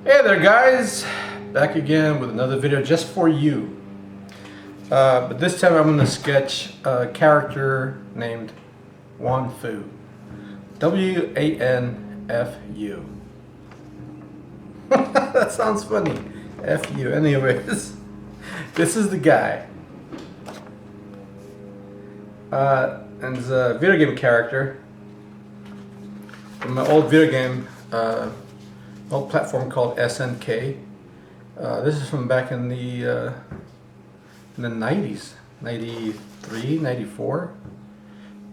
Hey there guys, back again with another video just for you. But this time I'm going to sketch a character named Wan-Fu. W-A-N-F-U. That sounds funny. F-U. Anyways, this is the guy. And it's a video game character from my old video game old platform called SNK. This is from back in the 90s, 93, 94.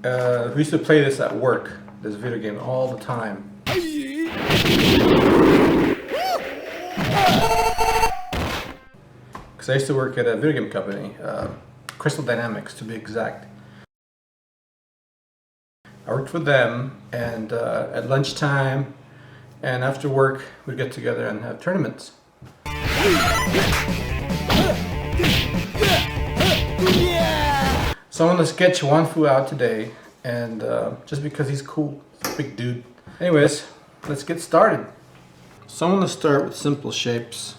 We used to play this at work, this video game, all the time. Because I used to work at a video game company, Crystal Dynamics to be exact. I worked for them, and at lunchtime and after work we'd get together and have tournaments. So I'm going to sketch Wan-Fu out today, and just because he's cool, he's a big dude. Anyways, let's get started. So I'm going to start with simple shapes.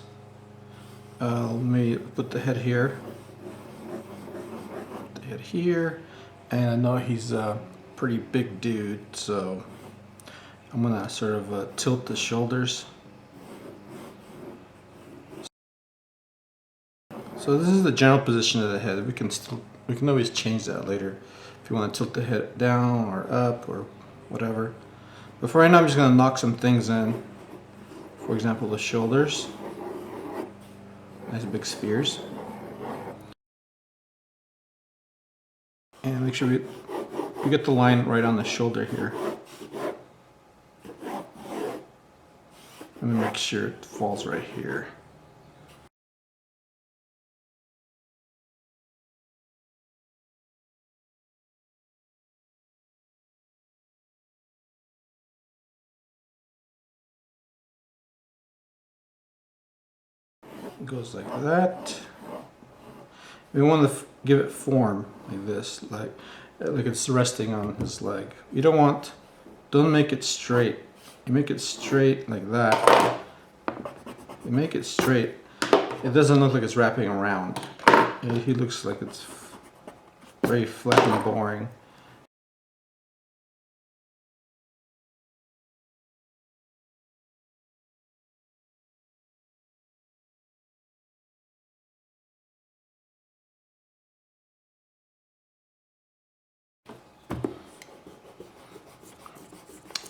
Let me put the head here, and I know he's a pretty big dude, so I'm gonna sort of tilt the shoulders. So this is the general position of the head. We can always change that later if you want to tilt the head down or up or whatever. But for right now, I'm just gonna knock some things in. For example, the shoulders. Nice big spheres. And make sure we get the line right on the shoulder here. Let me make sure it falls right here. It goes like that. We want to give it form like this, like it's resting on his leg. You don't make it straight. You make it straight like that. You make it straight. It doesn't look like it's wrapping around. He looks like it's very flat and boring.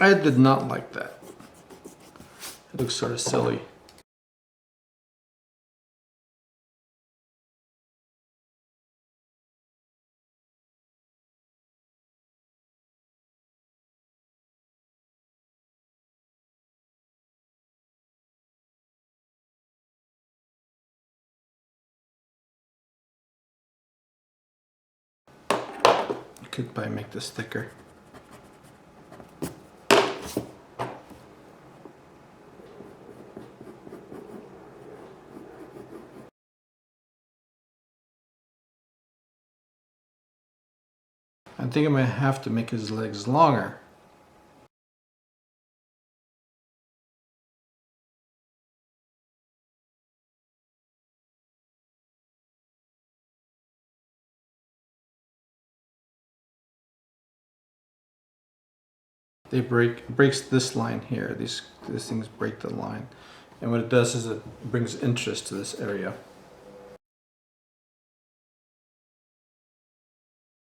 I did not like that. It looks sort of silly. You could probably make this thicker. I think I might have to make his legs longer. It breaks this line here. These things break the line, and what it does is it brings interest to this area.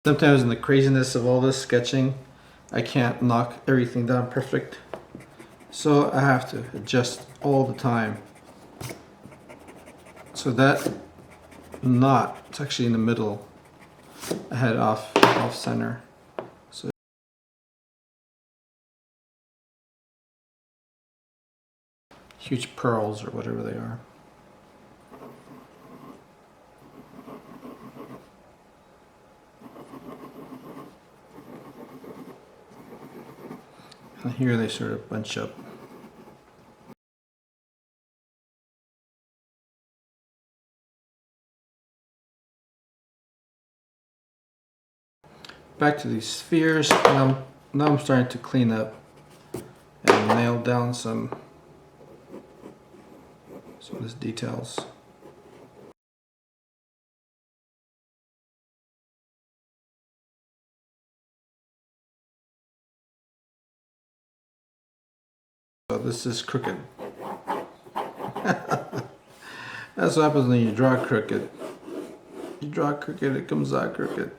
Sometimes in the craziness of all this sketching, I can't knock everything down perfect, so I have to adjust all the time. So that knot, it's actually in the middle. I had it off center. So huge pearls or whatever they are. And here they sort of bunch up. Back to these spheres. Now I'm starting to clean up and nail down some some of these details. So this is crooked. That's what happens when you draw crooked. You draw crooked, it comes out crooked.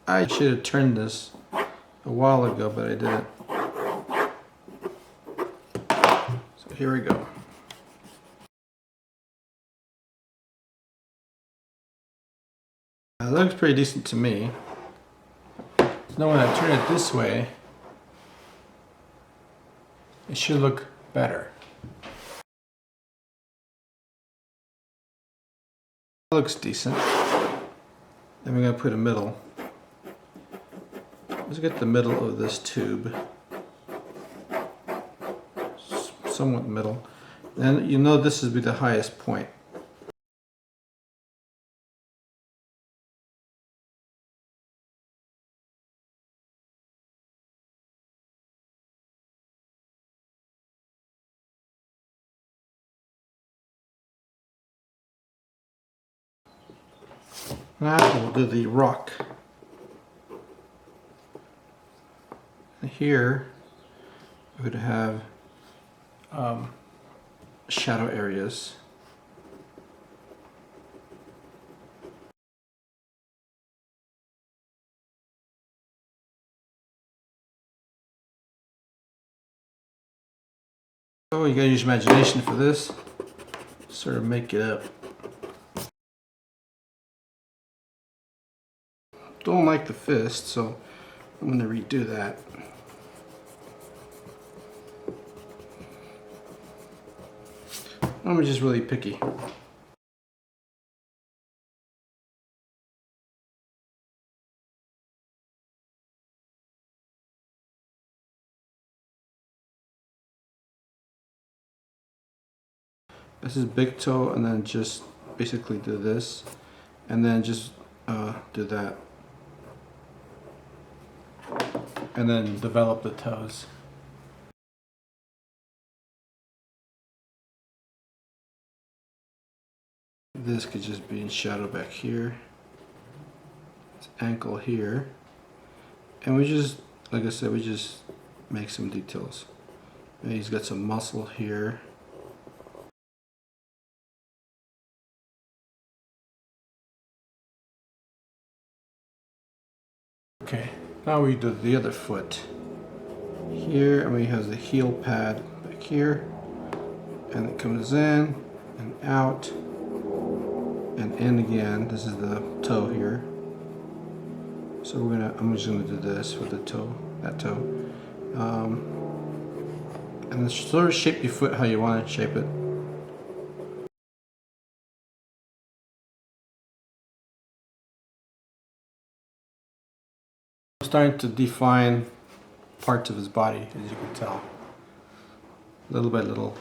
I should have turned this a while ago, but I didn't. So here we go. It looks pretty decent to me. Now when I turn it this way, it should look better. It looks decent. Then we're going to put a middle. Let's get the middle of this tube. Somewhat middle. Then you know this would be the highest point. Now we'll do the rock. And here we would have shadow areas. Oh, you gotta use imagination for this. Sort of make it up. Don't like the fist, so I'm gonna redo that. I'm just really picky. This is big toe, and then just basically do this, and then just do that, and then develop the toes. This could just be in shadow back here. It's ankle here, and we just, like I said, we just make some details. And he's got some muscle here. Okay, now we do the other foot. Here, and we have the heel pad back here, and it comes in and out and in again. This is the toe here. So I'm just gonna do this with the toe, that toe, and then sort of shape your foot how you want to shape it. I'm starting to define parts of his body, as you can tell, little by little.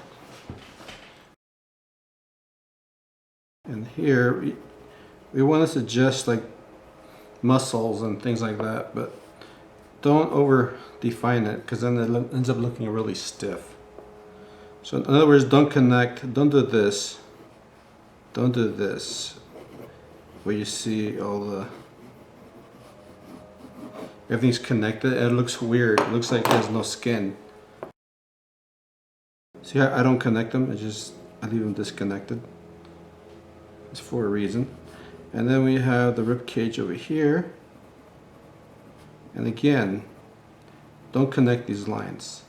And here we want to suggest like muscles and things like that, but don't over define it, because then it ends up looking really stiff. So in other words, don't connect, don't do this, don't do this, where you see all the, everything's connected. It looks weird. It looks like there's no skin. See how I don't connect them, I leave them disconnected. It's for a reason. And then we have the rib cage over here. And again, don't connect these lines.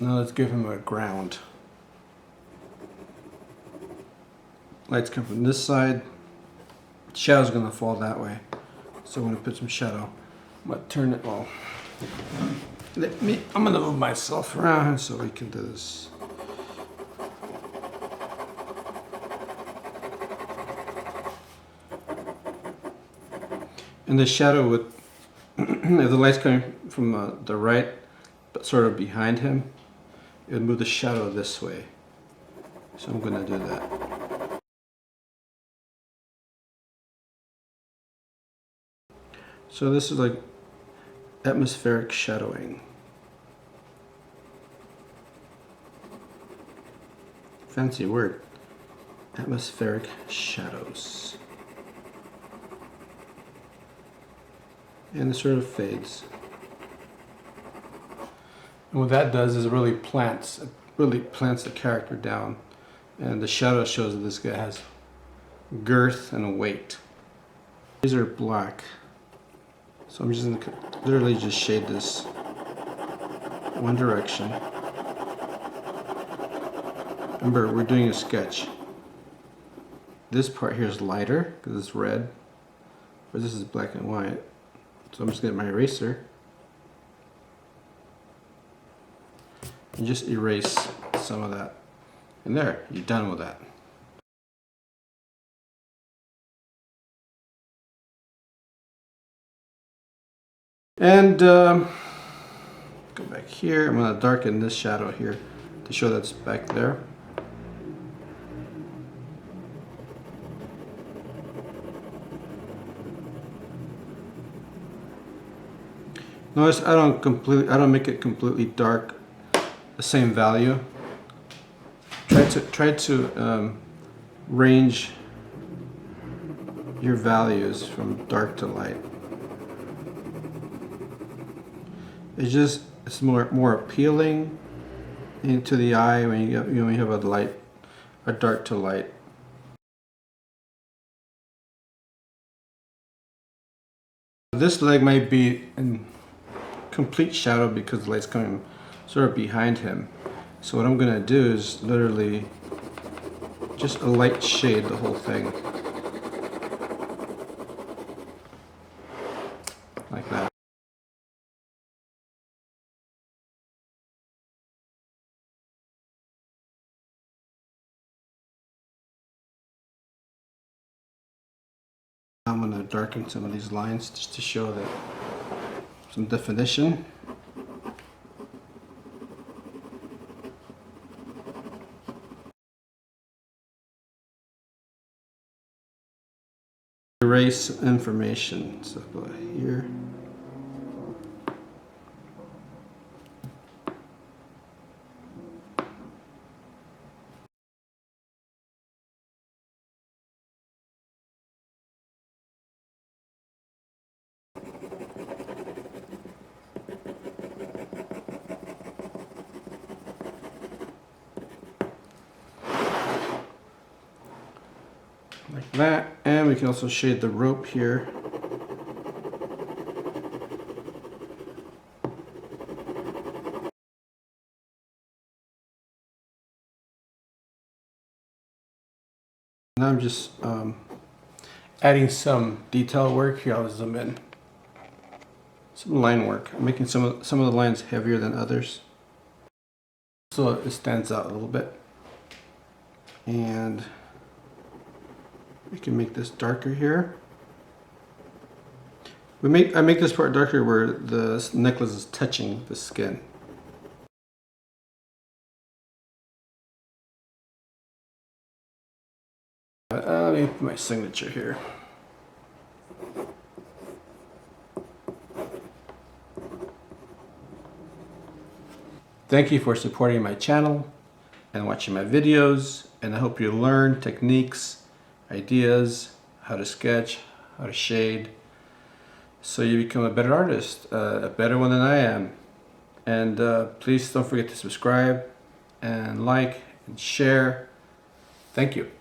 Now let's give him a ground. Lights come from this side. Shadow's gonna fall that way. So I'm gonna put some shadow. I'm gonna turn it, well, I'm gonna move myself around so we can do this. And the shadow would, if the light's coming from the right, but sort of behind him, it would move the shadow this way. So I'm gonna do that. So this is like atmospheric shadowing. Fancy word. Atmospheric shadows. And it sort of fades. And what that does is it really plants the character down. And the shadow shows that this guy has girth and weight. These are black. So I'm just going to literally just shade this one direction. Remember, we're doing a sketch. This part here is lighter because it's red, but this is black and white. So I'm just going to get my eraser and just erase some of that. And there, you're done with that. And go back here. I'm going to darken this shadow here to show that's back there. Notice I don't make it completely dark, the same value. Try to range your values from dark to light. It's more appealing into the eye when you have a dark to light. This leg might be in complete shadow because the light's coming sort of behind him. So what I'm gonna do is literally just a light shade the whole thing. Like that. I'm gonna darken some of these lines just to show that some definition. Erase information, so go here. Like that, and we can also shade the rope here. Now I'm just adding some detail work. Here, I'll zoom in. Some line work. I'm making some of the lines heavier than others, so it stands out a little bit. And we can make this darker here. I make this part darker where the necklace is touching the skin. Let me put my signature here. Thank you for supporting my channel and watching my videos, and I hope you learn techniques, ideas, how to sketch, how to shade, so you become a better artist, a better one than I am. And please don't forget to subscribe and like and share. Thank you.